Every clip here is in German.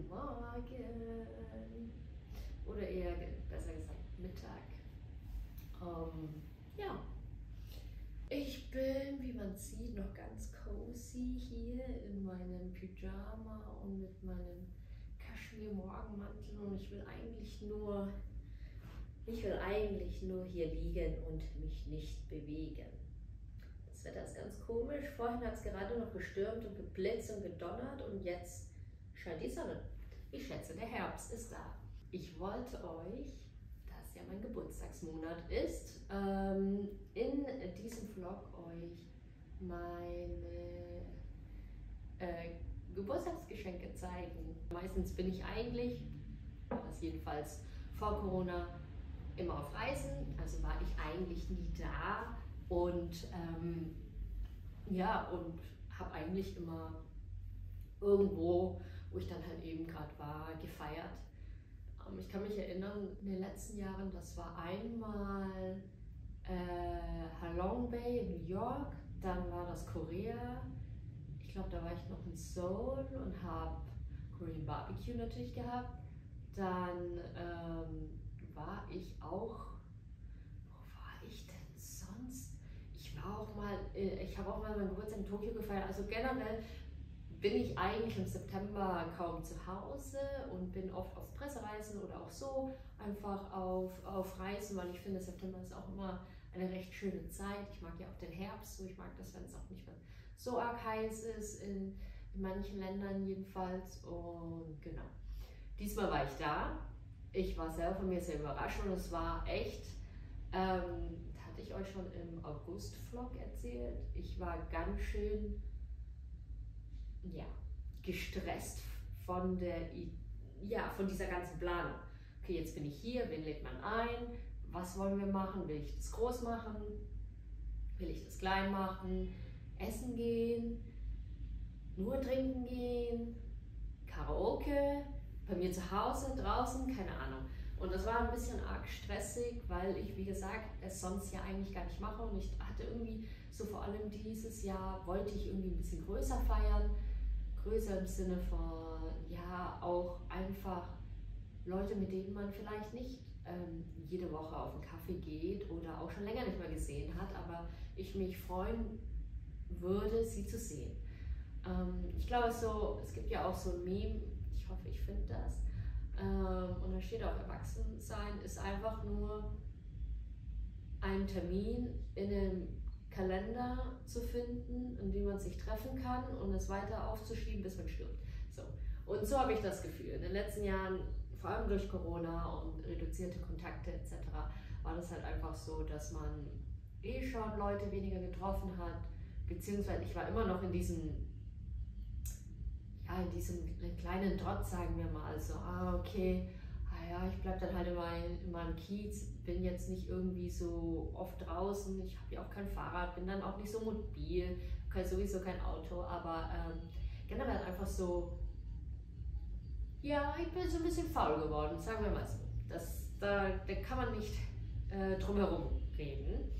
Morgen. Oder eher, besser gesagt, Mittag. Ja, ich bin, wie man sieht, noch ganz cozy hier in meinem Pyjama und mit meinem Kaschmir-Morgenmantel und ich will eigentlich nur hier liegen und mich nicht bewegen. Das Wetter ist ganz komisch. Vorhin hat es gerade noch gestürmt und geblitzt und gedonnert und jetzt scheint die Sonne. Ich schätze, der Herbst ist da. Ich wollte euch, da es ja mein Geburtstagsmonat ist, in diesem Vlog euch meine Geburtstagsgeschenke zeigen. Meistens bin ich eigentlich, das jedenfalls vor Corona, immer auf Reisen, also war ich eigentlich nie da und ja, und habe eigentlich immer irgendwo, wo ich dann halt eben gerade war, gefeiert. Ich kann mich erinnern, in den letzten Jahren, das war einmal Halong Bay in New York, dann war das Korea, ich glaube, da war ich noch in Seoul und habe Korean Barbecue natürlich gehabt. Dann war ich auch, wo war ich denn sonst? Ich habe auch mal meinen Geburtstag in Tokio gefeiert. Also generell bin ich eigentlich im September kaum zu Hause und bin oft auf Pressereisen oder auch so einfach auf Reisen, weil ich finde, September ist auch immer eine recht schöne Zeit. Ich mag ja auch den Herbst, so ich mag das, wenn es auch nicht mehr so arg heiß ist, in manchen Ländern jedenfalls. Und genau, diesmal war ich da. Ich war selber von mir sehr überrascht und es war echt, hatte ich euch schon im August-Vlog erzählt, ich war ganz schön, ja, gestresst von dieser ganzen Planung. Okay, jetzt bin ich hier, wen lädt man ein, was wollen wir machen, will ich das groß machen, will ich das klein machen, essen gehen, nur trinken gehen, Karaoke, bei mir zu Hause, draußen, keine Ahnung. Und das war ein bisschen arg stressig, weil ich, wie gesagt, es sonst ja eigentlich gar nicht mache. Und ich hatte irgendwie, so vor allem dieses Jahr, wollte ich irgendwie ein bisschen größer feiern. Größer im Sinne von, ja, auch einfach Leute, mit denen man vielleicht nicht jede Woche auf einen Kaffee geht oder auch schon länger nicht mehr gesehen hat, aber ich mich freuen würde, sie zu sehen. Ich glaube, es gibt ja auch so ein Meme, ich hoffe, ich finde das. Und da steht auch, Erwachsensein ist einfach nur ein Termin in einem Kalender zu finden, in dem man sich treffen kann und es weiter aufzuschieben, bis man stirbt. So. Und so habe ich das Gefühl. In den letzten Jahren, vor allem durch Corona und reduzierte Kontakte etc., war das halt einfach so, dass man schon Leute weniger getroffen hat, beziehungsweise ich war immer noch in diesem kleinen Trotz, sagen wir mal, so, okay, ich bleibe dann halt in meinem Kiez, bin jetzt nicht irgendwie so oft draußen, ich habe ja auch kein Fahrrad, bin dann auch nicht so mobil, sowieso kein Auto, aber generell einfach so, ja, ich bin so ein bisschen faul geworden, sagen wir mal so. Da kann man nicht drum herum reden.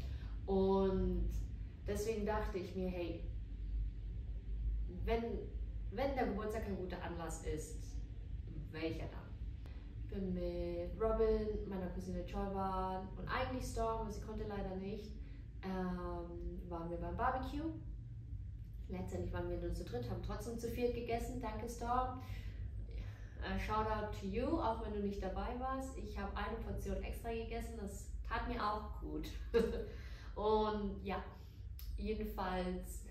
Und deswegen dachte ich mir, hey, wenn der Geburtstag ein guter Anlass ist, welcher dann? Ich bin mit Robin, meiner Cousine Joyvan und eigentlich Storm, aber sie konnte leider nicht, waren wir beim Barbecue. Letztendlich waren wir nur zu dritt, haben trotzdem zu viert gegessen, danke Storm. Shoutout to you, auch wenn du nicht dabei warst. Ich habe eine Portion extra gegessen, das tat mir auch gut. Und ja, jedenfalls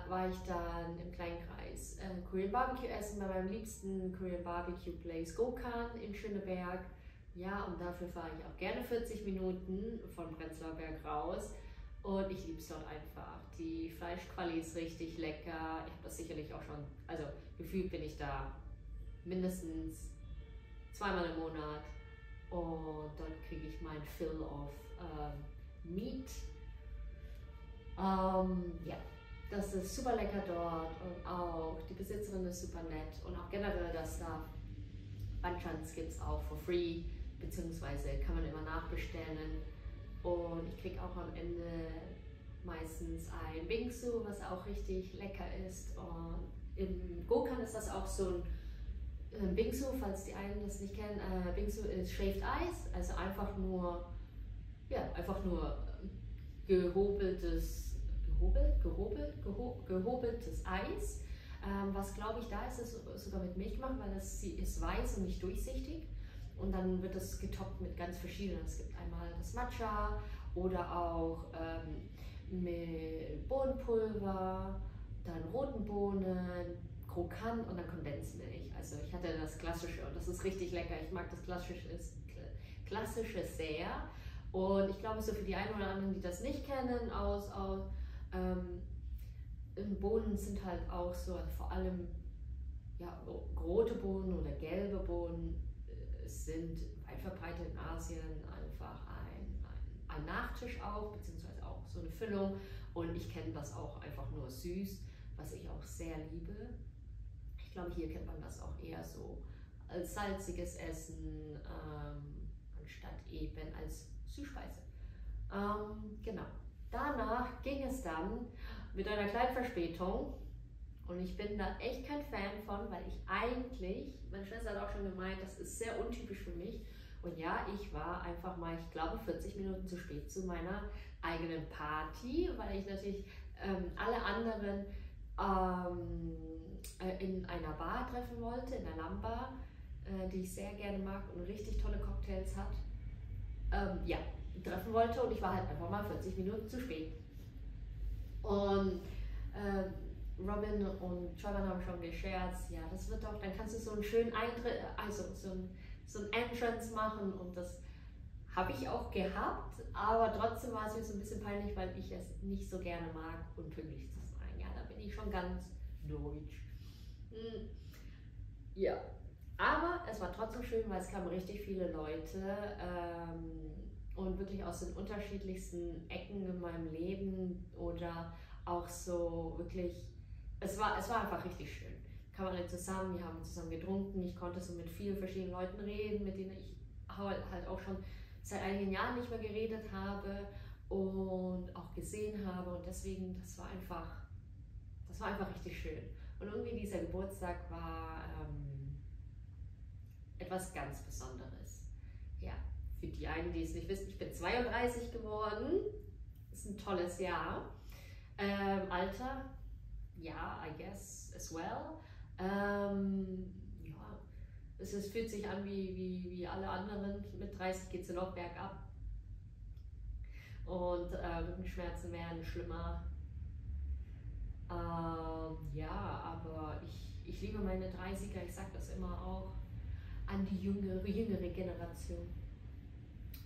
war ich dann im kleinen Kreis Korean Barbecue essen bei meinem liebsten Korean Barbecue Place Gokhan in Schöneberg. Ja, und dafür fahre ich auch gerne 40 Minuten von Prenzlauer Berg raus. Und ich liebe es dort einfach. Die Fleischquali ist richtig lecker. Ich habe das sicherlich auch schon, also gefühlt bin ich da mindestens zweimal im Monat. Und dort kriege ich mein Fill of Meat. Ja, das ist super lecker dort und auch die Besitzerin ist super nett und auch generell das da. Banchan's gibt es auch for free, beziehungsweise kann man immer nachbestellen. Und ich kriege auch am Ende meistens ein Bingsu, was auch richtig lecker ist. Und im Gokhan ist das auch so ein Bingsu, falls die einen das nicht kennen, Bingsu ist Shaved Ice, also einfach nur gehobeltes Eis. Was glaube ich da ist, ist sogar mit Milch gemacht, weil das ist weiß und nicht durchsichtig. Und dann wird das getoppt mit ganz verschiedenen. Es gibt einmal das Matcha oder auch mit Bohnenpulver, dann roten Bohnen, Krokant und dann Kondensmilch. Also ich hatte das Klassische und das ist richtig lecker. Ich mag das Klassische sehr. Und ich glaube, so für die einen oder anderen, die das nicht kennen, Bohnen sind halt auch so, also vor allem ja, rote Bohnen oder gelbe Bohnen sind weit verbreitet in Asien einfach ein Nachtisch auch, beziehungsweise auch so eine Füllung. Und ich kenne das auch einfach nur süß, was ich auch sehr liebe. Ich glaube, hier kennt man das auch eher so als salziges Essen, anstatt eben als Süßspeise. Genau. Danach ging es dann mit einer kleinen Verspätung. Und ich bin da echt kein Fan von, weil ich eigentlich, meine Schwester hat auch schon gemeint, das ist sehr untypisch für mich. Und ja, ich war einfach mal, ich glaube, 40 Minuten zu spät zu meiner eigenen Party, weil ich natürlich alle anderen in einer Bar treffen wollte, in der Lamba, die ich sehr gerne mag und richtig tolle Cocktails hat. Ja, treffen wollte und ich war halt einfach mal 40 Minuten zu spät. Und Robin und Jordan haben schon gescherzt, ja, das wird doch, dann kannst du so einen schönen Eintritt, also so ein Entrance machen und das habe ich auch gehabt, aber trotzdem war es mir so ein bisschen peinlich, weil ich es nicht so gerne mag, unpünktlich zu sein. Ja, da bin ich schon ganz deutsch. Ja, aber es war trotzdem schön, weil es kamen richtig viele Leute und wirklich aus den unterschiedlichsten Ecken in meinem Leben oder auch so wirklich, es war einfach richtig schön. Kamen alle zusammen, wir haben zusammen getrunken, ich konnte so mit vielen verschiedenen Leuten reden, mit denen ich halt auch schon seit einigen Jahren nicht mehr geredet habe und auch gesehen habe und deswegen, das war einfach richtig schön. Und irgendwie dieser Geburtstag war etwas ganz Besonderes. Ja, für die einen, die es nicht wissen, ich bin 32 geworden, ist ein tolles Jahr. Alter, ja, I guess as well. Ja, es fühlt sich an wie alle anderen. Mit 30 geht es ja noch bergab. Und Rückenschmerzen werden schlimmer. Ja, aber ich liebe meine 30er, ich sage das immer auch an die jüngere Generation.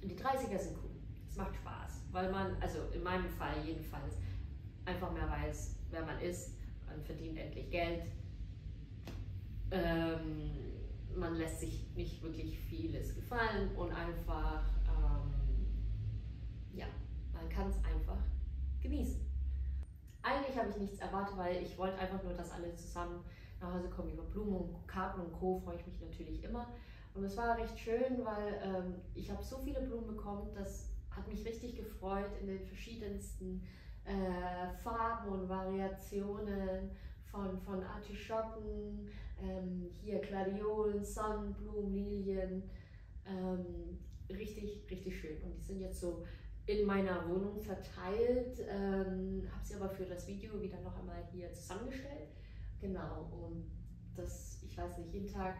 Und die 30er sind cool, es macht Spaß, weil man, also in meinem Fall jedenfalls, einfach mehr weiß, wer man ist, man verdient endlich Geld, man lässt sich nicht wirklich vieles gefallen und einfach, ja, man kann es einfach genießen. Eigentlich habe ich nichts erwartet, weil ich wollte einfach nur, dass alle zusammen nach Hause kommen. Über Blumen und Karten und Co. freue ich mich natürlich immer. Und es war recht schön, weil ich habe so viele Blumen bekommen, das hat mich richtig gefreut in den verschiedensten Farben und Variationen von Artischocken, hier Gladiolen, Sonnenblumen, Lilien. Richtig, richtig schön. Und die sind jetzt so in meiner Wohnung verteilt, habe sie aber für das Video wieder noch einmal hier zusammengestellt. Genau, und das, ich weiß nicht, jeden Tag,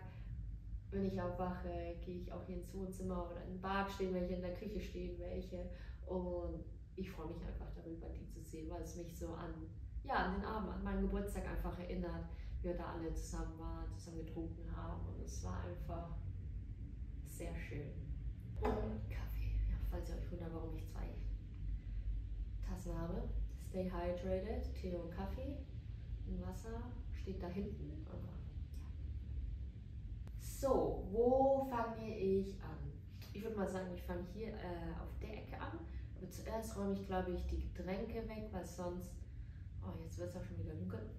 wenn ich aufwache, gehe ich auch hier ins Wohnzimmer oder in den Bad, stehen welche, in der Küche stehen welche und ich freue mich einfach darüber, die zu sehen, weil es mich so an den Abend, an meinen Geburtstag einfach erinnert, wie wir da alle zusammen waren, zusammen getrunken haben und es war einfach sehr schön. Und Kaffee, ja, falls ihr euch wundert, warum ich 2 Tassen habe. Stay hydrated, Tee und Kaffee. Und Wasser steht da hinten. Aber, ja. So, wo fange ich an? Ich würde mal sagen, ich fange hier auf der Ecke an. Aber zuerst räume ich, glaube ich, die Getränke weg, weil sonst. Oh, jetzt wird es auch schon wieder dunkel.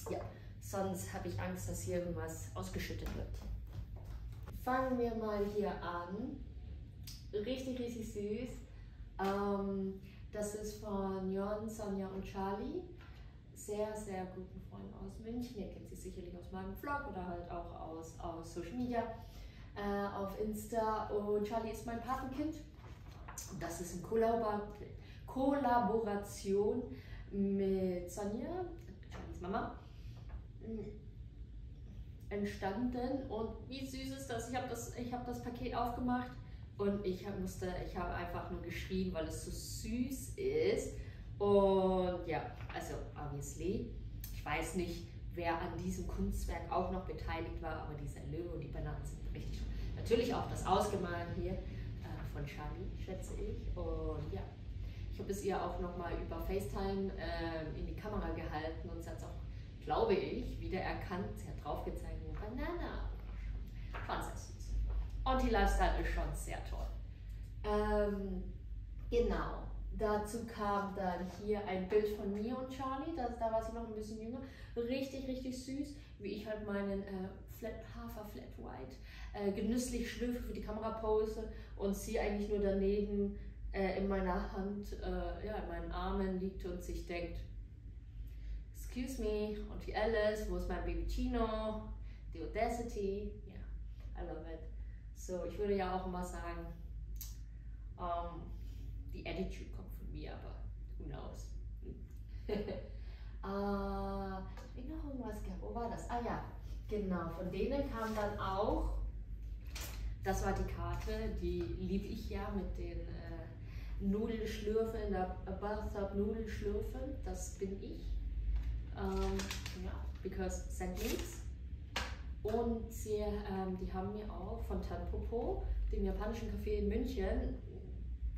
Ja, sonst habe ich Angst, dass hier irgendwas ausgeschüttet wird. Fangen wir mal hier an. Richtig, richtig süß. Das ist von Jon, Sonja und Charlie. sehr, sehr guten Freunden aus München. Ihr kennt sie sicherlich aus meinem Vlog oder halt auch aus Social Media, auf Insta. Und Charlie ist mein Patenkind. Und das ist eine Kollaboration mit Sonja, Charlies Mama, entstanden. Und wie süß ist das? Ich hab das Paket aufgemacht und ich habe einfach nur geschrien, weil es so süß ist. Und ja, also obviously, ich weiß nicht, wer an diesem Kunstwerk auch noch beteiligt war, aber dieser Löwe und die Bananen sind richtig schön. Natürlich auch das Ausgemalen hier von Charlie, schätze ich. Und ja, ich habe es ihr auch nochmal über FaceTime in die Kamera gehalten und sie hat es auch, glaube ich, wieder erkannt. Sie hat drauf gezeigt, Banane. Schon sehr süß. Und die Lifestyle ist schon sehr toll. Genau. Dazu kam dann hier ein Bild von mir und Charlie, da war sie noch ein bisschen jünger. Richtig, richtig süß, wie ich halt meinen Hafer Flat White genüsslich schlürfe für die Kamerapose und sie eigentlich nur daneben in meiner Hand, ja, in meinen Armen liegt und sich denkt, excuse me, und die Alice, wo ist mein Baby Chino, die Audacity, ja, yeah, I love it. So, ich würde ja auch immer sagen, die Attitude kommt von mir, aber who knows. Ich noch irgendwas gehabt, wo war das? Ah ja, genau, von denen kam dann auch, das war die Karte, die liebe ich ja mit den Nudelschlürfen, in der Bathtub Nudelschlürfen, das bin ich. Ja, because Sandwiches. Und die haben mir auch von Tanpopo, dem japanischen Café in München,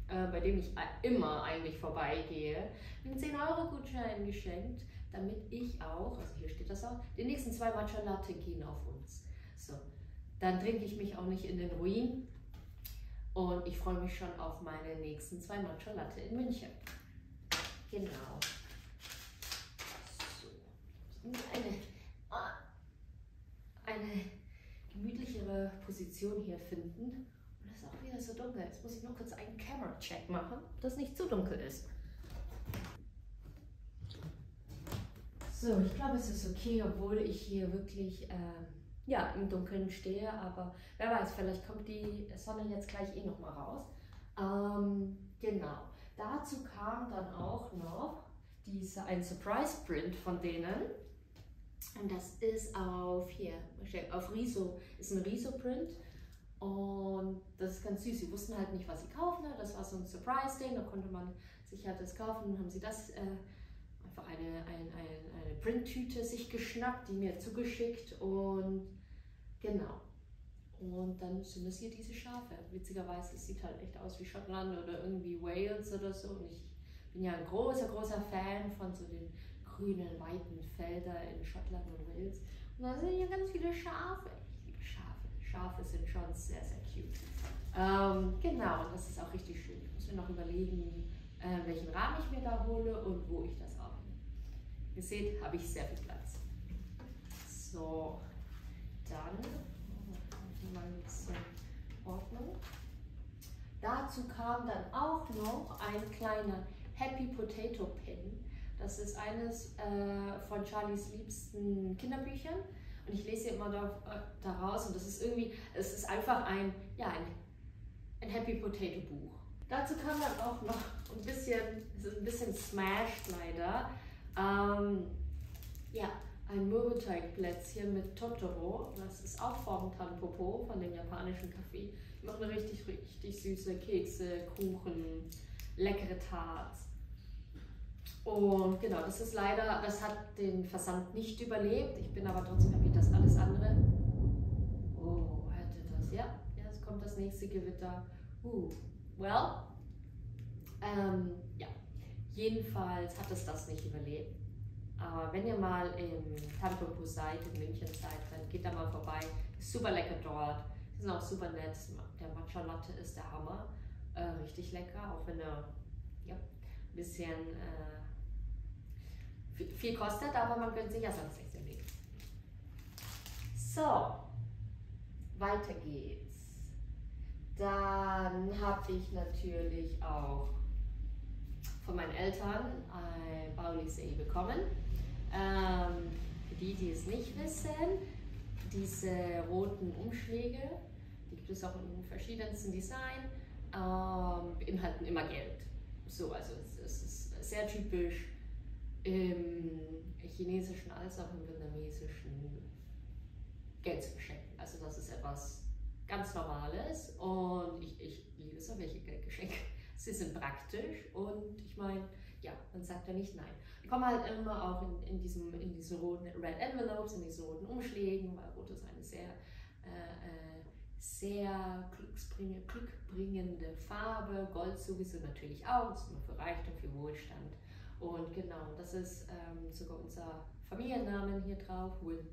bei dem ich immer eigentlich vorbeigehe, einen 10-Euro-Gutschein geschenkt, damit ich auch, also hier steht das auch, die nächsten 2 Matcha Latte gehen auf uns. So, dann trinke ich mich auch nicht in den Ruin und ich freue mich schon auf meine nächsten 2 Matcha Latte in München. Genau. So, eine gemütlichere Position hier finden. Und es ist auch wieder so dunkel. Jetzt muss ich nur kurz einen Camera-Check machen, ob das nicht zu dunkel ist. So, ich glaube, es ist okay, obwohl ich hier wirklich ja, im Dunkeln stehe. Aber wer weiß, vielleicht kommt die Sonne jetzt gleich eh nochmal raus. Genau. Dazu kam dann auch noch ein Surprise-Print von denen. Und das ist auf Riso, ist ein Riso-Print und das ist ganz süß. Sie wussten halt nicht, was sie kaufen, ne? Das war so ein Surprise-Ding, da konnte man sich halt das kaufen. Dann haben sie das einfach eine Printtüte sich geschnappt, die mir zugeschickt und genau. Und dann sind das hier diese Schafe. Witzigerweise, es sieht halt echt aus wie Schottland oder irgendwie Wales oder so. Und ich bin ja ein großer Fan von so den grünen, weiten Felder in Schottland und Wales. Und da sind hier ganz viele Schafe. Ich liebe Schafe. Schafe sind schon sehr, sehr cute. Genau, und das ist auch richtig schön. Ich muss mir noch überlegen, welchen Rahmen ich mir da hole und wo ich das aufnehme. Ihr seht, habe ich sehr viel Platz. So, dann mal ein bisschen Ordnung. Dazu kam dann auch noch ein kleiner Happy Potato Pin. Das ist eines von Charlies liebsten Kinderbüchern und ich lese immer daraus und das ist irgendwie, es ist einfach ein Happy Potato Buch. Dazu kam dann auch noch ein bisschen smashed leider, ja, ein Mürbeteigplätzchen mit Totoro. Das ist auch vom Tanpopo, von dem japanischen Café. Die machen richtig, richtig süße Kekse, Kuchen, leckere Tarts. Und genau, das hat den Versand nicht überlebt. Ich bin aber trotzdem happy, dass alles andere. Oh, hätte das, ja, jetzt kommt das nächste Gewitter. Well, ja, jedenfalls hat es das nicht überlebt. Aber wenn ihr mal im Tanpopo seid, in München seid, dann geht da mal vorbei. Ist super lecker dort. Die sind auch super nett. Der Matcha Latte ist der Hammer. Richtig lecker, auch wenn er ja, ein bisschen viel kostet, aber man gönnt sich ja sonst nichts im Leben. So, weiter geht's. Dann habe ich natürlich auch von meinen Eltern ein Baulisee bekommen. Für die, die es nicht wissen, diese roten Umschläge, die gibt es auch in verschiedensten Designs, beinhalten immer Geld. So, also es ist sehr typisch im chinesischen als auch im vietnamesischen Geld zu verschenken. Also das ist etwas ganz Normales und ich liebe solche Geldgeschenke. Sie sind praktisch und ich meine, ja, man sagt ja nicht nein. Die kommen halt immer auch in diesen roten Red Envelopes, in diesen roten Umschlägen, weil Rot ist eine sehr glückbringende Farbe, Gold sowieso natürlich auch, das ist immer für Reichtum, für Wohlstand. Und genau, das ist sogar unser Familiennamen hier drauf, Will.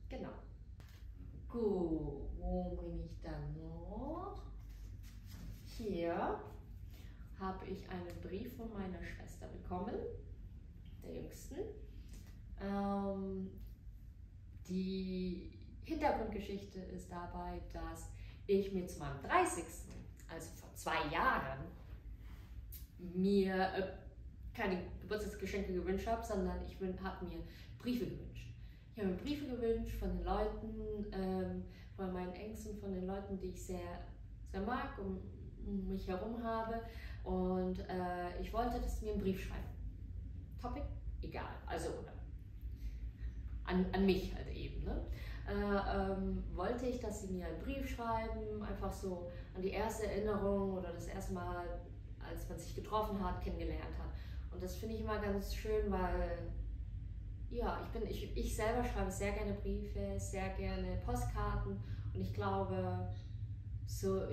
Genau. Gut, wo bin ich dann noch? Hier habe ich einen Brief von meiner Schwester bekommen, der jüngsten. Die Hintergrundgeschichte ist dabei, dass ich mir zu meinem 30., also vor 2 Jahren, mir keine Geburtstagsgeschenke gewünscht habe, sondern ich habe mir Briefe gewünscht. Ich habe mir Briefe gewünscht von den Leuten, von meinen Ängsten, von den Leuten, die ich sehr, sehr mag und um mich herum habe. Und ich wollte, dass sie mir einen Brief schreiben. Topic? Egal. Also an mich halt eben. Ne? Wollte ich, dass sie mir einen Brief schreiben, einfach so an die erste Erinnerung oder das erste Mal, als man sich getroffen hat, kennengelernt hat. Und das finde ich immer ganz schön, weil ja, ich selber schreibe sehr gerne Briefe, sehr gerne Postkarten und ich glaube, so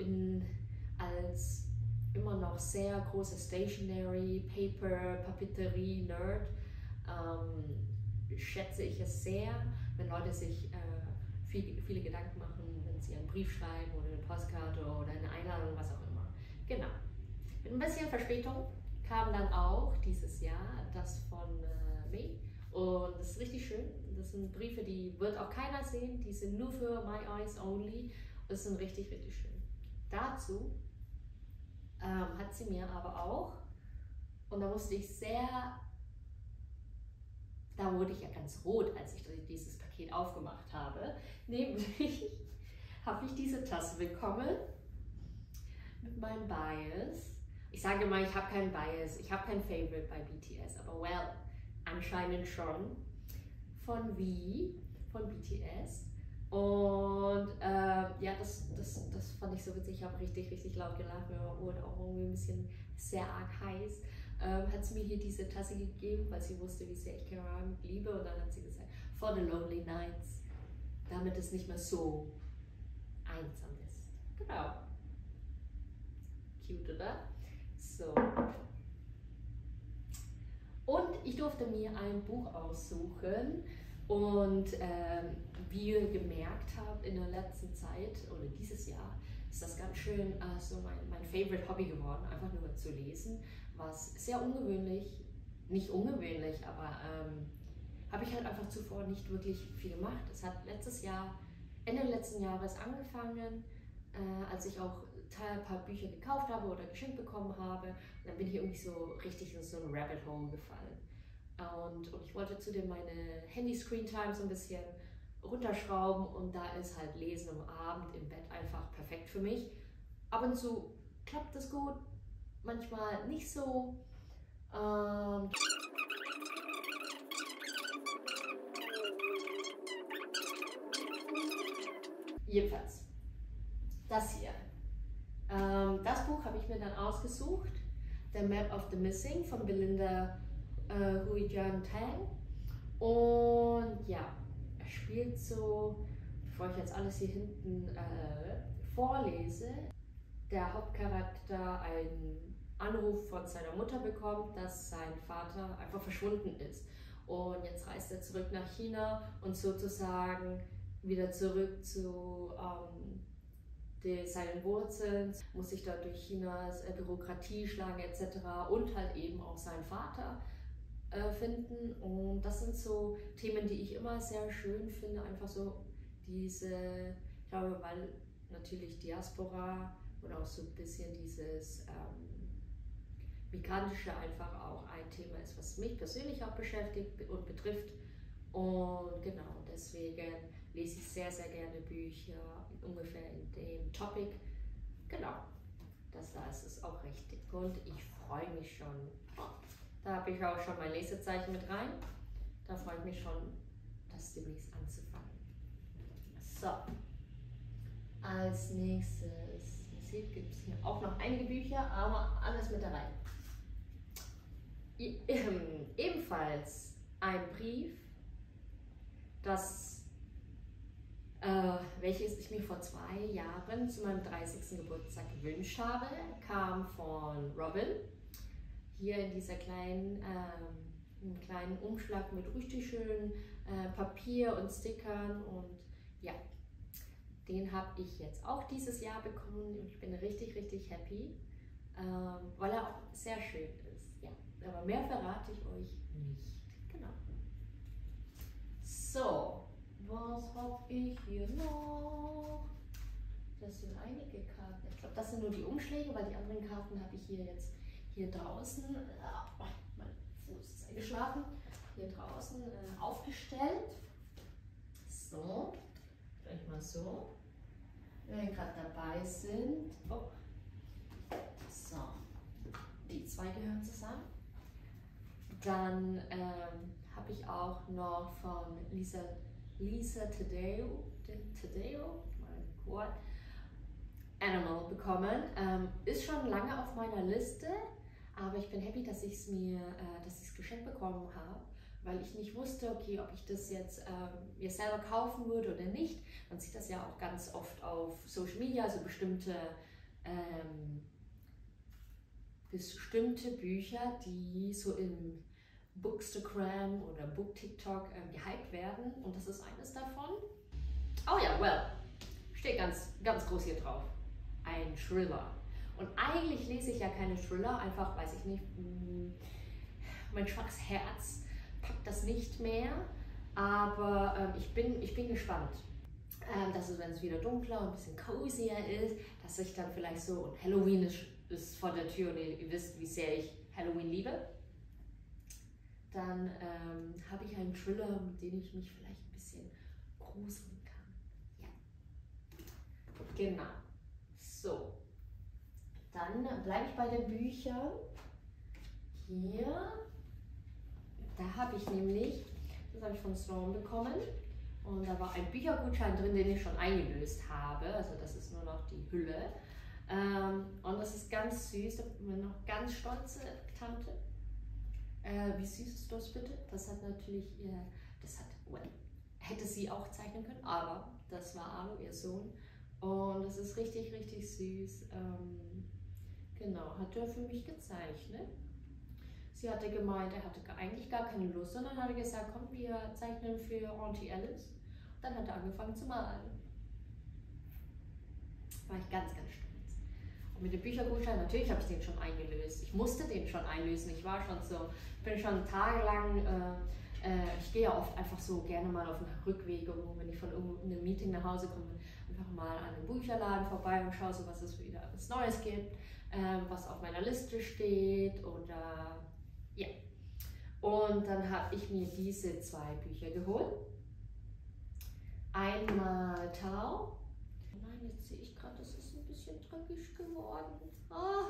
als immer noch sehr großer Stationery, Paper, Papeterie-Nerd schätze ich es sehr, wenn Leute sich viele Gedanken machen, wenn sie einen Brief schreiben oder eine Postkarte oder eine Einladung, was auch immer. Genau. Mit ein bisschen Verspätung kam dann auch dieses Jahr das von May. Und das ist richtig schön. Das sind Briefe, die wird auch keiner sehen. Die sind nur für my eyes only. Das sind richtig, richtig schön. Dazu hat sie mir aber auch, und da wurde ich ja ganz rot, als ich dieses Paket aufgemacht habe. Nämlich habe ich diese Tasse bekommen mit meinem Bias. Ich sage immer, ich habe keinen Bias, ich habe kein Favorite bei BTS, aber well, anscheinend schon. Von von BTS. Und ja, das fand ich so witzig. Ich habe richtig, richtig laut gelacht. Mir wurde auch irgendwie ein bisschen sehr arg heiß. Hat sie mir hier diese Tasse gegeben, weil sie wusste, wie sehr ich Keramik liebe. Und dann hat sie gesagt, for the lonely nights, damit es nicht mehr so einsam ist. Genau. Cute, oder? So. Und ich durfte mir ein Buch aussuchen. Und wie ihr gemerkt habt in der letzten Zeit oder dieses Jahr, ist das ganz schön so mein Favorite Hobby geworden, einfach nur zu lesen, was sehr ungewöhnlich, nicht ungewöhnlich, aber habe ich halt einfach zuvor nicht wirklich viel gemacht. Es hat Ende letzten Jahres angefangen, als ich auch ein paar Bücher gekauft habe oder geschenkt bekommen habe. Und dann bin ich irgendwie so richtig in so ein Rabbit Hole gefallen. Und ich wollte zudem meine Handy-Screen-Time so ein bisschen runterschrauben und da ist halt Lesen am Abend im Bett einfach perfekt für mich. Ab und zu klappt das gut, manchmal nicht so. Jedenfalls, das hier. Das Buch habe ich mir dann ausgesucht, The Map of the Missing von Belinda Huijan Tang. Und ja, er spielt so, bevor ich jetzt alles hier hinten vorlese, der Hauptcharakter einen Anruf von seiner Mutter bekommt, dass sein Vater einfach verschwunden ist. Und jetzt reist er zurück nach China und sozusagen wieder zurück zu seinen Wurzeln, muss sich da durch Chinas Bürokratie schlagen etc. und halt eben auch seinen Vater finden. Und das sind so Themen, die ich immer sehr schön finde, einfach so ich glaube, weil natürlich Diaspora oder auch so ein bisschen dieses Migrantische einfach auch ein Thema ist, was mich persönlich auch beschäftigt und betrifft. Und genau, deswegen lese ich sehr, sehr gerne Bücher ungefähr in dem Topic. Genau, da ist es auch richtig. Und ich freue mich schon. Da habe ich auch schon mein Lesezeichen mit rein. Da freue ich mich schon, das demnächst anzufangen. So, als nächstes, ihr seht, gibt es hier auch noch einige Bücher, aber alles mit dabei. Ebenfalls ein Brief, welches ich mir vor 2 Jahren zu meinem 30. Geburtstag gewünscht habe, kam von Robin. Hier in dieser kleinen Umschlag mit richtig schön Papier und Stickern, und ja, den habe ich jetzt auch dieses Jahr bekommen und ich bin richtig, richtig happy, weil er auch sehr schön ist. Ja, aber mehr verrate ich euch nicht. Genau. So, was habe ich hier noch? Das sind einige Karten. Ich glaube, das sind nur die Umschläge, weil die anderen Karten habe ich hier draußen, mein Fuß ist eingeschlafen, hier draußen aufgestellt. So, gleich mal so. Wenn wir gerade dabei sind. Oh. So, die 2 gehören zusammen. Dann habe ich auch noch von Lisa Taddeo, mein Gott, Animal bekommen. Ist schon lange auf meiner Liste, aber ich bin happy, dass ich es geschenkt bekommen habe, weil ich nicht wusste, okay, ob ich das jetzt mir selber kaufen würde oder nicht. Man sieht das ja auch ganz oft auf Social Media, also bestimmte Bücher, die so im Bookstagram oder Book-TikTok gehypt werden, und das ist eines davon. Oh ja, well, steht ganz, ganz groß hier drauf. Ein Thriller. Und eigentlich lese ich ja keine Thriller, einfach, weiß ich nicht, mein schwaches Herz packt das nicht mehr, aber ich bin gespannt. Dass es, wenn es wieder dunkler und ein bisschen cozier ist, dass ich dann vielleicht so, und Halloween ist vor der Tür und ihr wisst, wie sehr ich Halloween liebe, dann habe ich einen Thriller, mit dem ich mich vielleicht ein bisschen gruseln kann. Ja, genau. So, dann bleibe ich bei den Büchern. Hier, da habe ich nämlich, das habe ich von Storm bekommen, und da war ein Büchergutschein drin, den ich schon eingelöst habe, also das ist nur noch die Hülle. Und das ist ganz süß, da bin ich noch ganz stolze Tante. Wie süß ist das bitte? Das hat natürlich hätte sie auch zeichnen können, aber das war Arno, ihr Sohn. Und das ist richtig, richtig süß. Genau, hat er für mich gezeichnet. Sie hatte gemeint, er hatte eigentlich gar keine Lust, sondern hat gesagt, komm, wir zeichnen für Auntie Alice. Und dann hat er angefangen zu malen. War ich ganz, ganz stolz. Und mit dem Büchergutschein, natürlich habe ich den schon eingelöst. Ich musste den schon einlösen. Ich bin schon tagelang, ich gehe ja oft einfach so gerne mal auf den Rückweg, wenn ich von irgendeinem Meeting nach Hause komme, einfach mal an einem Bücherladen vorbei und schaue so, was es wieder was Neues gibt, was auf meiner Liste steht, oder ja. Und dann habe ich mir diese 2 Bücher geholt. Einmal Tau. Nein, jetzt sehe ich gerade, das ist ein bisschen dreckig geworden. Oh,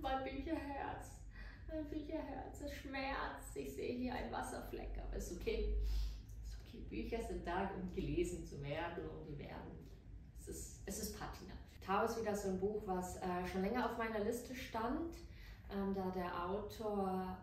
mein Bücherherz. Mein Bücherherz, es schmerzt. Ich sehe hier einen Wasserfleck, aber ist okay. Ist okay. Bücher sind da, um gelesen zu werden, und die werden. Es ist Patina. Tau ist wieder so ein Buch, was schon länger auf meiner Liste stand, da der Autor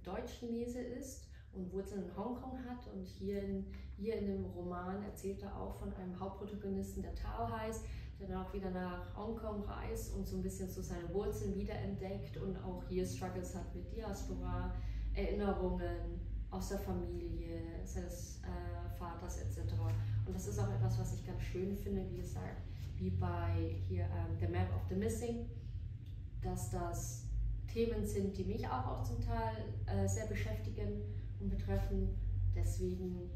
Deutsch-Chinese ist und Wurzeln in Hongkong hat, und hier in dem Roman erzählt er auch von einem Hauptprotagonisten, der Tao heißt, der dann auch wieder nach Hongkong reist und so ein bisschen so seine Wurzeln wiederentdeckt und auch hier Struggles hat mit Diaspora, Erinnerungen aus der Familie, seines Vaters etc. Und das ist auch etwas, was ich ganz schön finde, wie gesagt, wie bei hier The Map of the Missing, dass das Themen sind, die mich auch zum Teil sehr beschäftigen und betreffen. Deswegen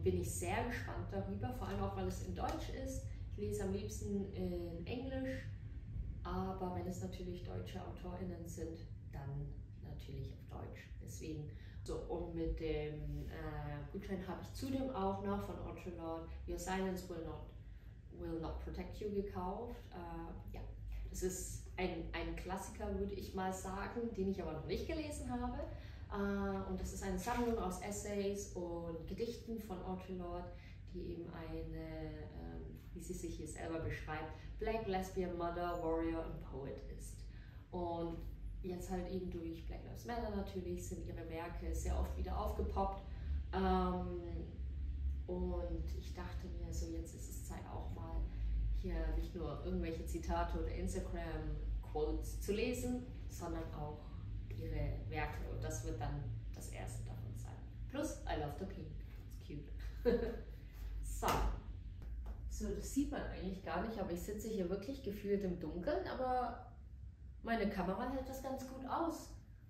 bin ich sehr gespannt darüber, vor allem auch, weil es in Deutsch ist. Ich lese am liebsten in Englisch, aber wenn es natürlich deutsche AutorInnen sind, dann natürlich auf Deutsch. Deswegen so, und mit dem Gutschein habe ich zudem auch noch von Autrolord Your Silence Will Not Protect You gekauft. Ja, das ist ein Klassiker, würde ich mal sagen, den ich aber noch nicht gelesen habe. Und das ist eine Sammlung aus Essays und Gedichten von Autrolord, die eben eine, wie sie sich hier selber beschreibt, Black Lesbian Mother, Warrior und Poet ist. Und jetzt halt eben durch Black Lives Matter natürlich sind ihre Werke sehr oft wieder aufgepoppt. Und ich dachte mir so, jetzt ist es Zeit auch mal hier nicht nur irgendwelche Zitate oder Instagram-Quotes zu lesen, sondern auch ihre Werke. Und das wird dann das erste davon sein. Plus, I love the pink. It's cute. So, das sieht man eigentlich gar nicht, aber ich sitze hier wirklich gefühlt im Dunkeln, aber meine Kamera hält das ganz gut aus.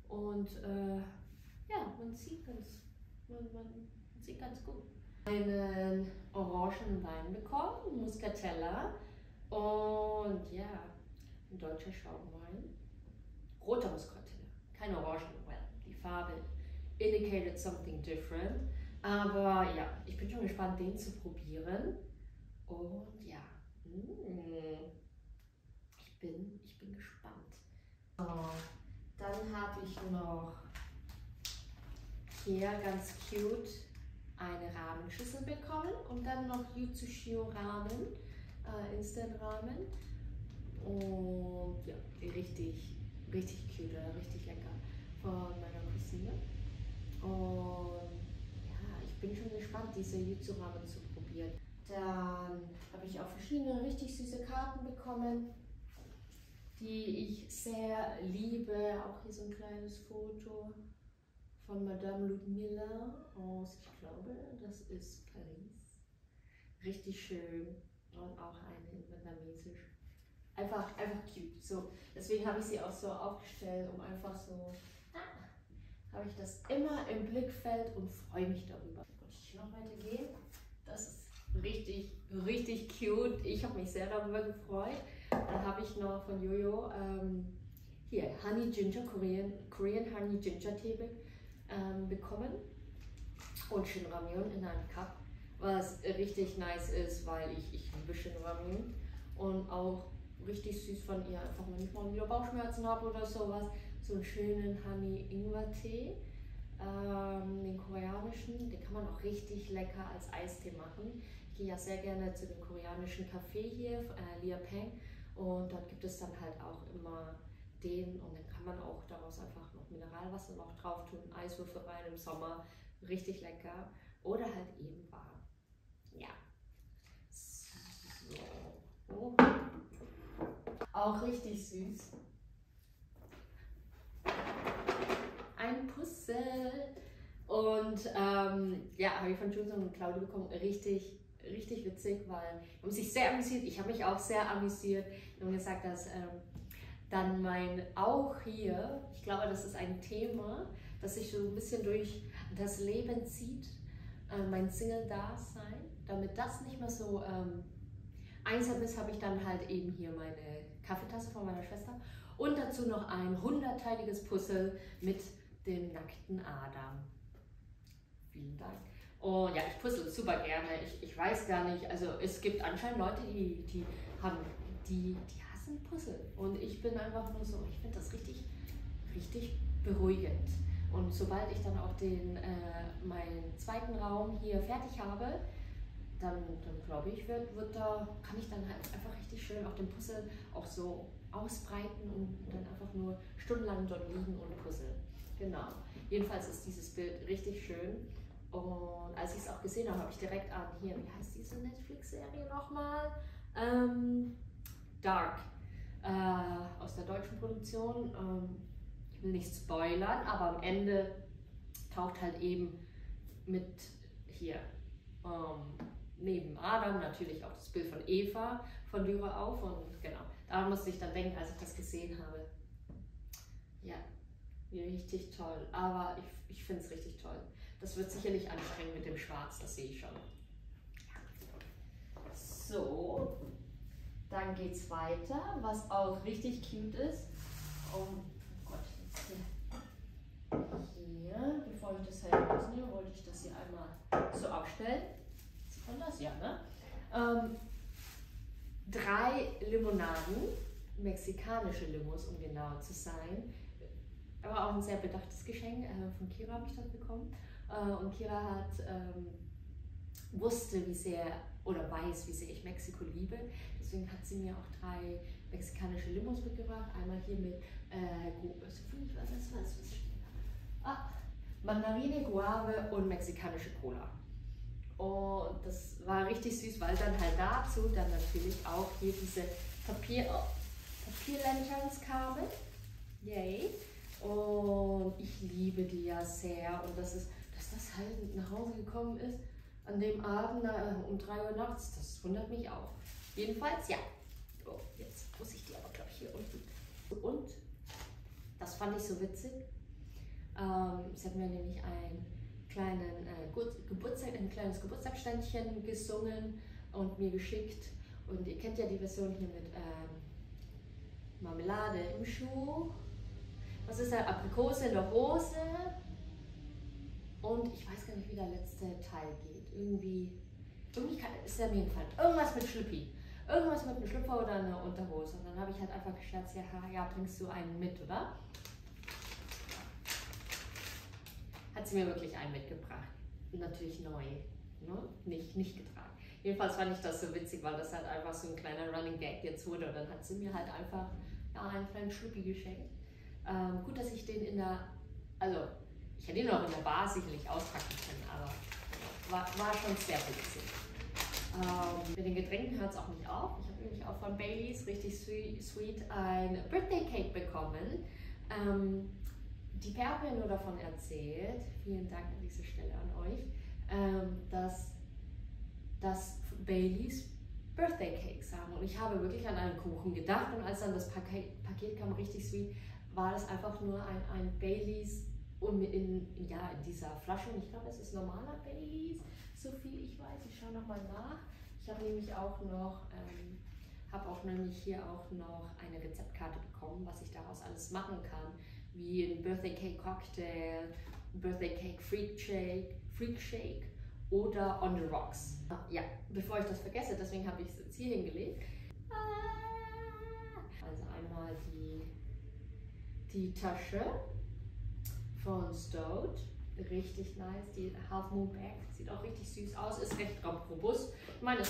Und ja, man sieht ganz gut. Einen orangen Wein bekommen, Muscatella. Und ja, ein deutscher Schaumwein. Roter Muscatella, kein Orangen, well, die Farbe indicated something different. Aber ja, ich bin schon gespannt, den zu probieren. Und ja, ich bin gespannt. So, dann habe ich noch hier ganz cute eine Rahmenschüssel bekommen und dann noch Yutsushio Ramen, Instant Ramen. Und ja, richtig cute, richtig lecker von meiner Cousine. Und ja, ich bin schon gespannt, diese Jutsu Ramen zu probieren. Dann habe ich auch verschiedene richtig süße Karten bekommen, die ich sehr liebe. Auch hier so ein kleines Foto von Madame Ludmilla aus, ich glaube, das ist Paris. Richtig schön und auch eine in Vietnamesisch. Einfach cute. So, deswegen habe ich sie auch so aufgestellt, um einfach so, habe ich das immer im Blickfeld und freue mich darüber. Und ich noch weitergehen. Das ist richtig cute. Ich habe mich sehr darüber gefreut. Dann habe ich noch von Jojo hier Honey Ginger, Korean Honey Ginger Tee bekommen und Shinramyun in einem Cup, was richtig nice ist, weil ich liebe Shinramyun und auch richtig süß von ihr, einfach wenn ich mal wieder Bauchschmerzen habe oder sowas, so einen schönen Honey Ingwer Tee, den koreanischen, den kann man auch richtig lecker als Eistee machen. Ich gehe ja sehr gerne zu dem koreanischen Café hier, Lia Peng, und dort gibt es dann halt auch immer den und dann kann man auch daraus einfach noch Mineralwasser noch drauf tun, Eiswürfel rein im Sommer, richtig lecker oder halt eben warm. Ja. So. Auch richtig süß. Ein Puzzle. Und ja, habe ich von Jules und Claudia bekommen. Richtig witzig, weil die haben sich sehr amüsiert. Ich habe mich auch sehr amüsiert. Die haben gesagt, dass dann auch hier, ich glaube, das ist ein Thema, das sich so ein bisschen durch das Leben zieht, mein Single-Dasein. Damit das nicht mehr so einsam ist, habe ich dann halt eben hier meine Kaffeetasse von meiner Schwester und dazu noch ein 100-teiliges Puzzle mit dem nackten Adam. Vielen Dank. Und ja, ich puzzle super gerne. Ich weiß gar nicht, also es gibt anscheinend Leute, die hassen Puzzle. Und ich bin einfach nur so, ich finde das richtig beruhigend. Und sobald ich dann auch meinen zweiten Raum hier fertig habe, dann glaube ich, kann ich dann halt einfach richtig schön auf dem Puzzle auch so ausbreiten und dann einfach nur stundenlang dort liegen und puzzeln. Genau. Jedenfalls ist dieses Bild richtig schön. Und als ich es auch gesehen habe, habe ich direkt an hier, wie heißt diese Netflix-Serie nochmal? Dark. Aus der deutschen Produktion. Ich will nicht spoilern, aber am Ende taucht halt eben mit hier neben Adam natürlich auch das Bild von Eva von Lyra auf und genau, daran musste ich dann denken, als ich das gesehen habe. Ja, richtig toll, aber ich finde es richtig toll. Das wird sicherlich anstrengend mit dem Schwarz, das sehe ich schon. So, Dann geht es weiter, was auch richtig cute ist. Oh Gott, jetzt hier, bevor ich das halt rausnehme, wollte ich das hier einmal so aufstellen. Sieht man das? Ja, ne? 3 Limonaden, mexikanische Limos, um genau zu sein. Aber auch ein sehr bedachtes Geschenk. Von Kira habe ich das bekommen. Und Kira wusste, wie sehr oder weiß, wie sehr ich Mexiko liebe. Deswegen hat sie mir auch 3 mexikanische Limos mitgebracht. Einmal hier mit Mandarine, Guave und mexikanische Cola. Und das war richtig süß, weil dann halt dazu dann natürlich auch hier diese Papierlanterns kamen. Yay! Und ich liebe die ja sehr. Und dass das halt nach Hause gekommen ist an dem Abend um 3 Uhr nachts, das wundert mich auch. Jedenfalls, ja. Oh, jetzt muss ich die aber, glaube ich, hier unten. Und das fand ich so witzig. Sie hat mir nämlich ein kleines Geburtstagsständchen gesungen und mir geschickt. Und ihr kennt ja die Version hier mit Marmelade im Schuh. Was ist da? Aprikose in der Hose. Und ich weiß gar nicht, wie der letzte Teil geht. Irgendwie ist er mir gefallen. Irgendwas mit Schlüppi. Irgendwas mit einem Schlüpfer oder einer Unterhose. Und dann habe ich halt einfach gescherzt, ja, bringst du einen mit, oder? Hat sie mir wirklich einen mitgebracht. Natürlich neu, ne? Nicht getragen. Jedenfalls fand ich das so witzig, weil das halt einfach so ein kleiner Running Gag jetzt wurde. Und dann hat sie mir halt einfach einen kleinen Schlüppi geschenkt. Gut, dass ich den ich hätte ihn noch in der Bar sicherlich auspacken können, aber war schon sehr witzig. Mit den Getränken hört es auch nicht auf. Ich habe nämlich auch von Baileys richtig sweet ein Birthday Cake bekommen. Die Per hat mir nur davon erzählt, vielen Dank an dieser Stelle an euch, dass Baileys Birthday Cakes haben. Und ich habe wirklich an einen Kuchen gedacht und als dann das Paket kam, richtig sweet, war das einfach nur ein Baileys in dieser Flasche. Und ich glaube, es ist normaler Baileys, so viel ich weiß. Ich schaue nochmal nach. Ich habe nämlich auch noch, hier auch noch eine Rezeptkarte bekommen, was ich daraus alles machen kann. Wie ein Birthday Cake Cocktail, Birthday Cake Freak Shake oder On the Rocks. Ja, bevor ich das vergesse, deswegen habe ich es jetzt hier hingelegt. Also einmal die Tasche von Stowed, richtig nice. Die Half Moon Bag sieht auch richtig süß aus, ist recht robust. Ich meine,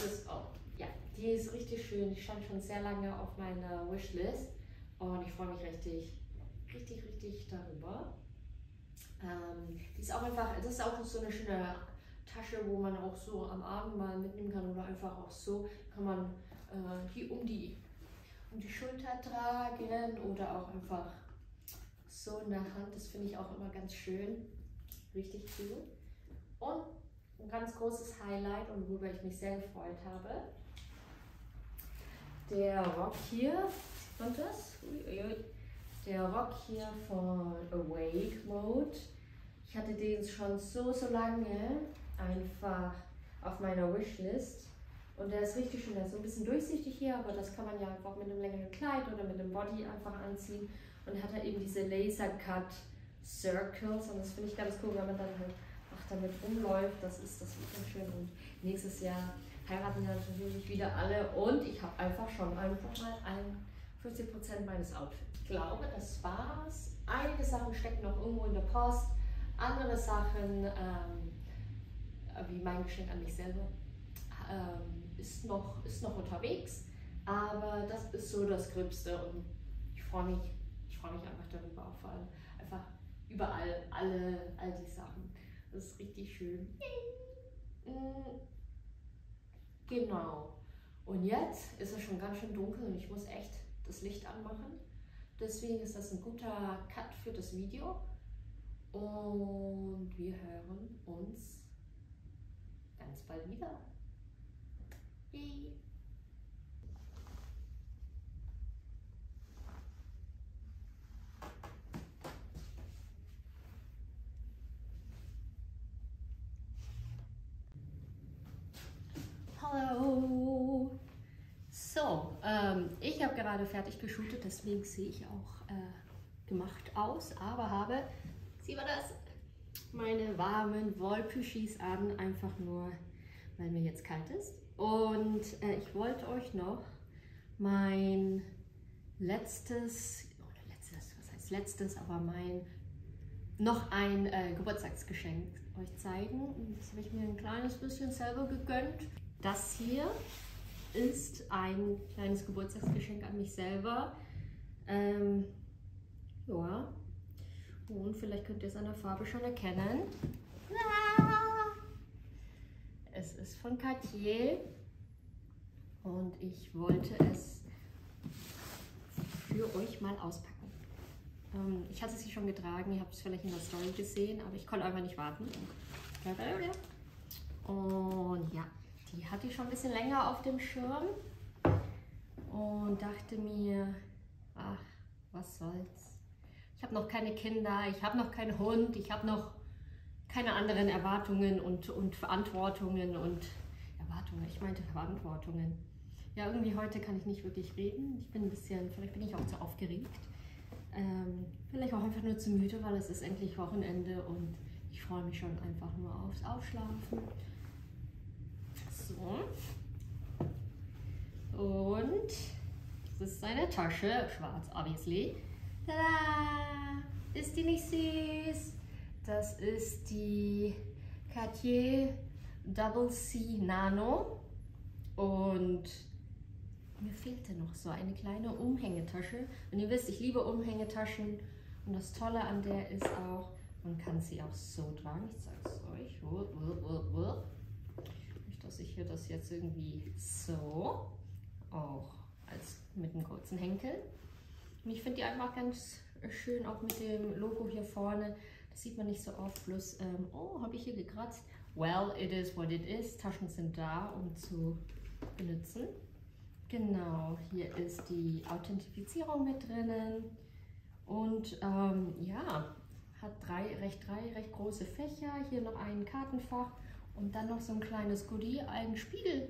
die ist richtig schön. Die stand schon sehr lange auf meiner Wishlist und ich freue mich richtig darüber. Die ist auch einfach, das ist auch so eine schöne Tasche, wo man auch so am Abend mal mitnehmen kann oder einfach auch so kann man hier um die Schulter tragen oder auch einfach so in der Hand. Das finde ich auch immer ganz schön, richtig cool. Und ein ganz großes Highlight und worüber ich mich sehr gefreut habe, der Rock hier, sieht man das? Der Rock hier von Awake Mode. Ich hatte den schon so lange einfach auf meiner Wishlist und der ist richtig schön. Der ist so ein bisschen durchsichtig hier, aber das kann man ja einfach mit einem längeren Kleid oder mit einem Body einfach anziehen und hat halt eben diese Laser Cut Circles und das finde ich ganz cool, wenn man dann halt auch damit rumläuft. Das wird schön und nächstes Jahr heiraten ja natürlich wieder alle und ich habe einfach mal 50% meines Outfits. Ich glaube, das war's. Einige Sachen stecken noch irgendwo in der Post, andere Sachen, wie mein Geschenk an mich selber, ist noch unterwegs, aber das ist so das Gröbste und ich freue mich einfach darüber, auch vor allem einfach über all die Sachen. Das ist richtig schön. Genau. Und jetzt ist es schon ganz schön dunkel und ich muss echt das Licht anmachen. Deswegen ist das ein guter Cut für das Video. Und wir hören uns ganz bald wieder. Yay. Hallo. So, So, ich habe gerade fertig geshootet, deswegen sehe ich auch gemacht aus, aber habe, sieh mal das, meine warmen Wollpüschis an, einfach nur, weil mir jetzt kalt ist. Und ich wollte euch noch mein letztes, was heißt letztes, aber noch ein Geburtstagsgeschenk euch zeigen. Und das habe ich mir ein kleines bisschen selber gegönnt. Das hier ist ein kleines Geburtstagsgeschenk an mich selber. Ja, und vielleicht könnt ihr es an der Farbe schon erkennen. Es ist von Cartier und ich wollte es für euch mal auspacken. Ich hatte sie schon getragen, ihr habt es vielleicht in der Story gesehen, aber ich konnte einfach nicht warten. Und ja, die hatte ich schon ein bisschen länger auf dem Schirm und dachte mir, ach, was soll's. Ich habe noch keine Kinder, ich habe noch keinen Hund, ich habe noch keine anderen Erwartungen und Verantwortungen und Erwartungen, ich meinte Verantwortungen. Ja, irgendwie heute kann ich nicht wirklich reden. Ich bin ein bisschen, vielleicht bin ich auch zu aufgeregt. Vielleicht auch einfach nur zu müde, weil es ist endlich Wochenende und ich freue mich schon einfach nur aufs Ausschlafen. So. Und das ist seine Tasche, schwarz, obviously. Tada! Ist die nicht süß? Das ist die Cartier Double C Nano und mir fehlte noch so eine kleine Umhängetasche. Und ihr wisst, ich liebe Umhängetaschen und das Tolle an der ist auch, man kann sie auch so tragen. Ich zeige es euch. Nicht, dass ich hier das jetzt irgendwie so auch als mit einem kurzen Henkel. Und ich finde die einfach ganz schön, auch mit dem Logo hier vorne. Das sieht man nicht so oft. Plus, oh, habe ich hier gekratzt. Well, it is what it is. Taschen sind da, um zu benutzen. Genau, hier ist die Authentifizierung mit drinnen. Und ja, hat drei recht große Fächer. Hier noch ein Kartenfach und dann noch so ein kleines Goodie, einen Spiegel.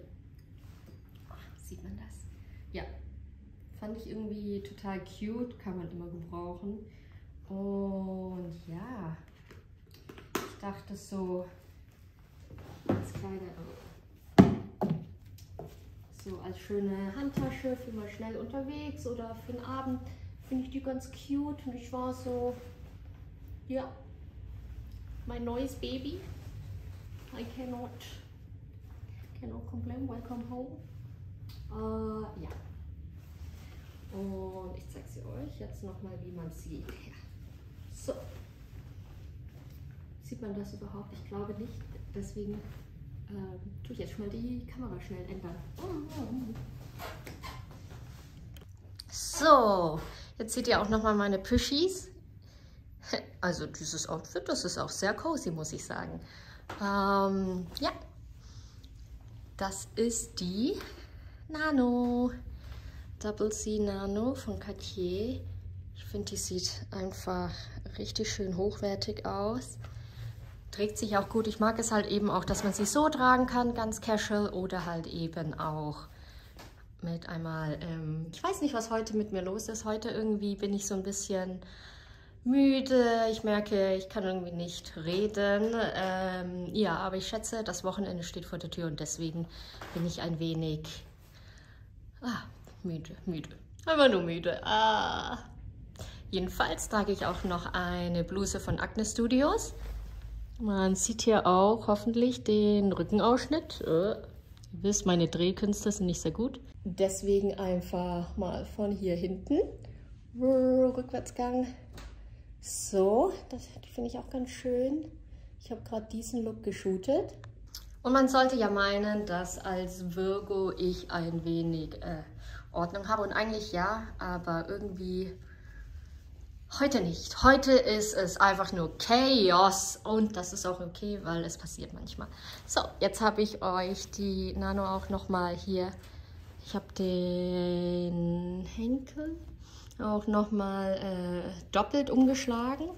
Oh, sieht man das? Ja. Fand ich irgendwie total cute, kann man immer gebrauchen. Und ja, ich dachte so, als kleine, so als schöne Handtasche für mal schnell unterwegs oder für den Abend, finde ich die ganz cute. Und ich war so, ja, mein neues Baby. I cannot complain, welcome home. Ja. Und ich zeige sie euch jetzt nochmal, wie man sie. Ja. So. Sieht man das überhaupt? Ich glaube nicht. Deswegen tue ich jetzt schon mal die Kamera schnell ändern. So, jetzt seht ihr auch nochmal meine Püschis. Also dieses Outfit, das ist auch sehr cozy, muss ich sagen. Ja, das ist die Nano. Double C Nano von Cartier. Ich finde, die sieht einfach richtig schön hochwertig aus. Trägt sich auch gut. Ich mag es halt eben auch, dass man sie so tragen kann, ganz casual, oder halt eben auch mit einmal, ich weiß nicht, was heute mit mir los ist. Heute irgendwie bin ich so ein bisschen müde. Ich merke, ich kann irgendwie nicht reden. Ja, aber ich schätze, das Wochenende steht vor der Tür und deswegen bin ich ein wenig müde. Einfach nur müde. Jedenfalls trage ich auch noch eine Bluse von Acne Studios. Man sieht hier auch hoffentlich den Rückenausschnitt. Ihr wisst, meine Drehkünste sind nicht sehr gut. Deswegen einfach mal von hier hinten. Rückwärtsgang. So, die finde ich auch ganz schön. Ich habe gerade diesen Look geshootet. Und man sollte ja meinen, dass als Virgo ich ein wenig Ordnung habe. Und eigentlich ja, aber irgendwie heute nicht. Heute ist es einfach nur Chaos. Und das ist auch okay, weil es passiert manchmal. So, jetzt habe ich euch die Nano auch nochmal hier. Ich habe den Henkel auch nochmal doppelt umgeschlagen.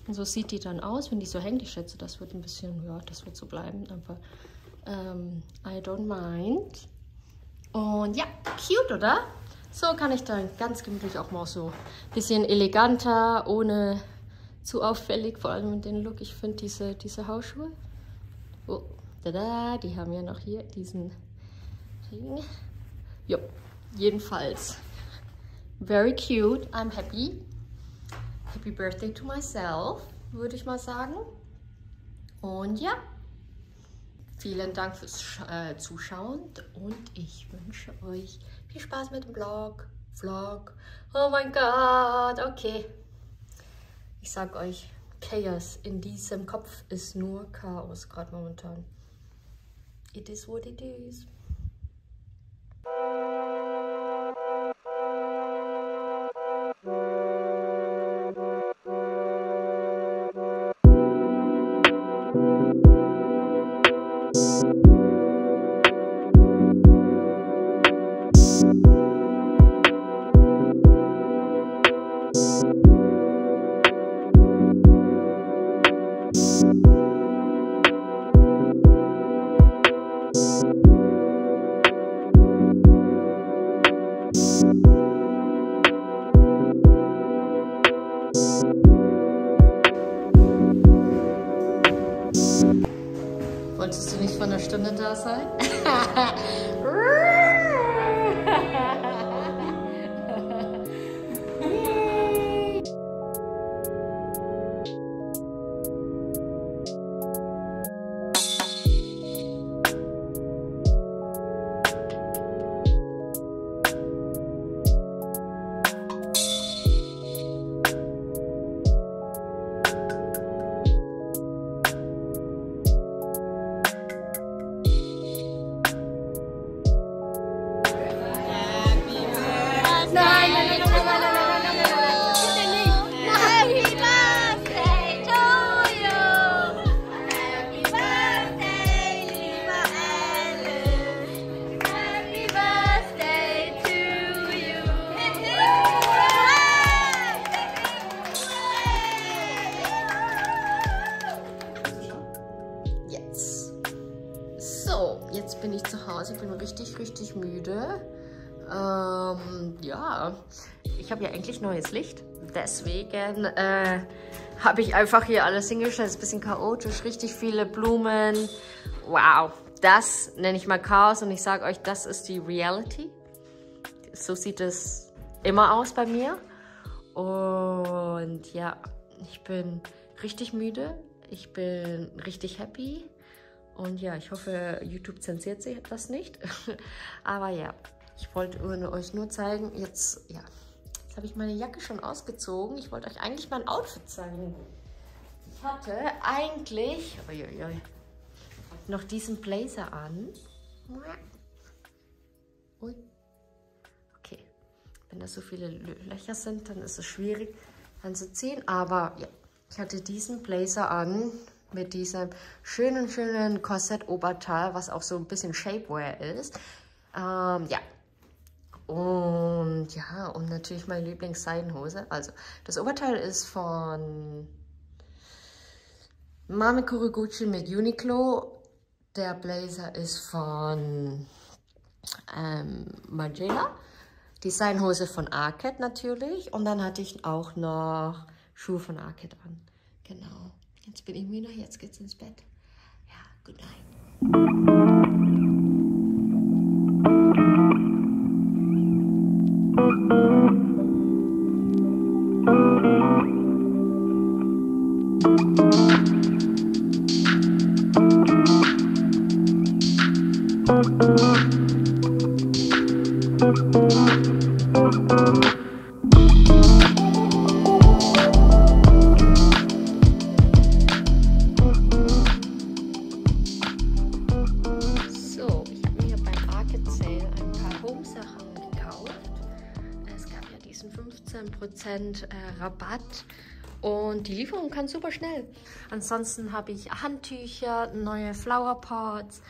Und so sieht die dann aus, wenn die so hängt. Ich schätze, das wird ein bisschen, ja, das wird so bleiben. Aber I don't mind. Und ja, cute, oder? So kann ich dann ganz gemütlich auch mal so ein bisschen eleganter, ohne zu auffällig, vor allem mit dem Look. Ich finde diese Hausschuhe, oh, tada, die haben ja noch hier diesen Ring. Jo, jedenfalls, very cute, I'm happy. Happy birthday to myself, würde ich mal sagen. Und ja, vielen Dank fürs Zuschauen und ich wünsche euch viel Spaß mit dem Vlog. Oh mein Gott, okay. Ich sag euch, Chaos in diesem Kopf ist nur Chaos gerade momentan. It is what it is. Wolltest du nicht vor einer Stunde da sein? Jetzt bin ich zu Hause, bin richtig müde. Ja, ich habe ja endlich neues Licht. Deswegen habe ich einfach hier alles hingestellt. Es ist ein bisschen chaotisch, richtig viele Blumen. Wow, das nenne ich mal Chaos und ich sage euch, das ist die Reality. So sieht es immer aus bei mir. Und ja, ich bin richtig müde. Ich bin richtig happy. Und ja, ich hoffe, YouTube zensiert sich das nicht. Aber ja, ich wollte euch nur zeigen, jetzt habe ich meine Jacke schon ausgezogen. Ich wollte euch eigentlich mein Outfit zeigen. Ich hatte eigentlich noch diesen Blazer an. Ui. Okay, wenn da so viele Löcher sind, dann ist es schwierig anzuziehen. Aber ja, ich hatte diesen Blazer an. Mit diesem schönen Korsett-Oberteil, was auch so ein bisschen Shapewear ist. Ja. Und ja, und natürlich meine Lieblings-Seidenhose. Also, das Oberteil ist von Mame Kuroguchi mit Uniqlo. Der Blazer ist von Margiela. Die Seidenhose von Arket natürlich. Und dann hatte ich auch noch Schuhe von Arket an. Genau. Jetzt bin ich müde, jetzt geht's ins Bett. Ja, good night. Rabatt und die Lieferung kann super schnell. Ansonsten habe ich Handtücher, neue Flower Pots,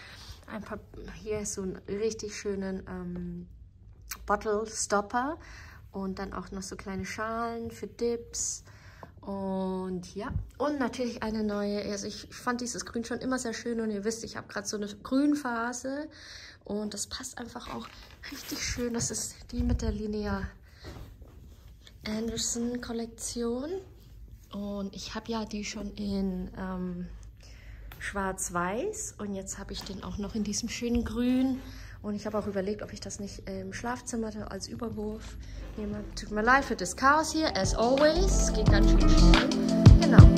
hier ist so einen richtig schönen Bottle Stopper und dann auch noch so kleine Schalen für Dips Und ja, und natürlich eine neue, also ich fand dieses Grün schon immer sehr schön und ihr wisst, ich habe gerade so eine Grünphase und das passt einfach auch richtig schön. Das ist die mit der Linnea Anderson Kollektion und ich habe ja die schon in schwarz-weiß und jetzt habe ich den auch noch in diesem schönen Grün und ich habe auch überlegt, ob ich das nicht im Schlafzimmer als Überwurf nehme. Tut mir leid für das Chaos hier, as always, es geht ganz schön schnell. Genau.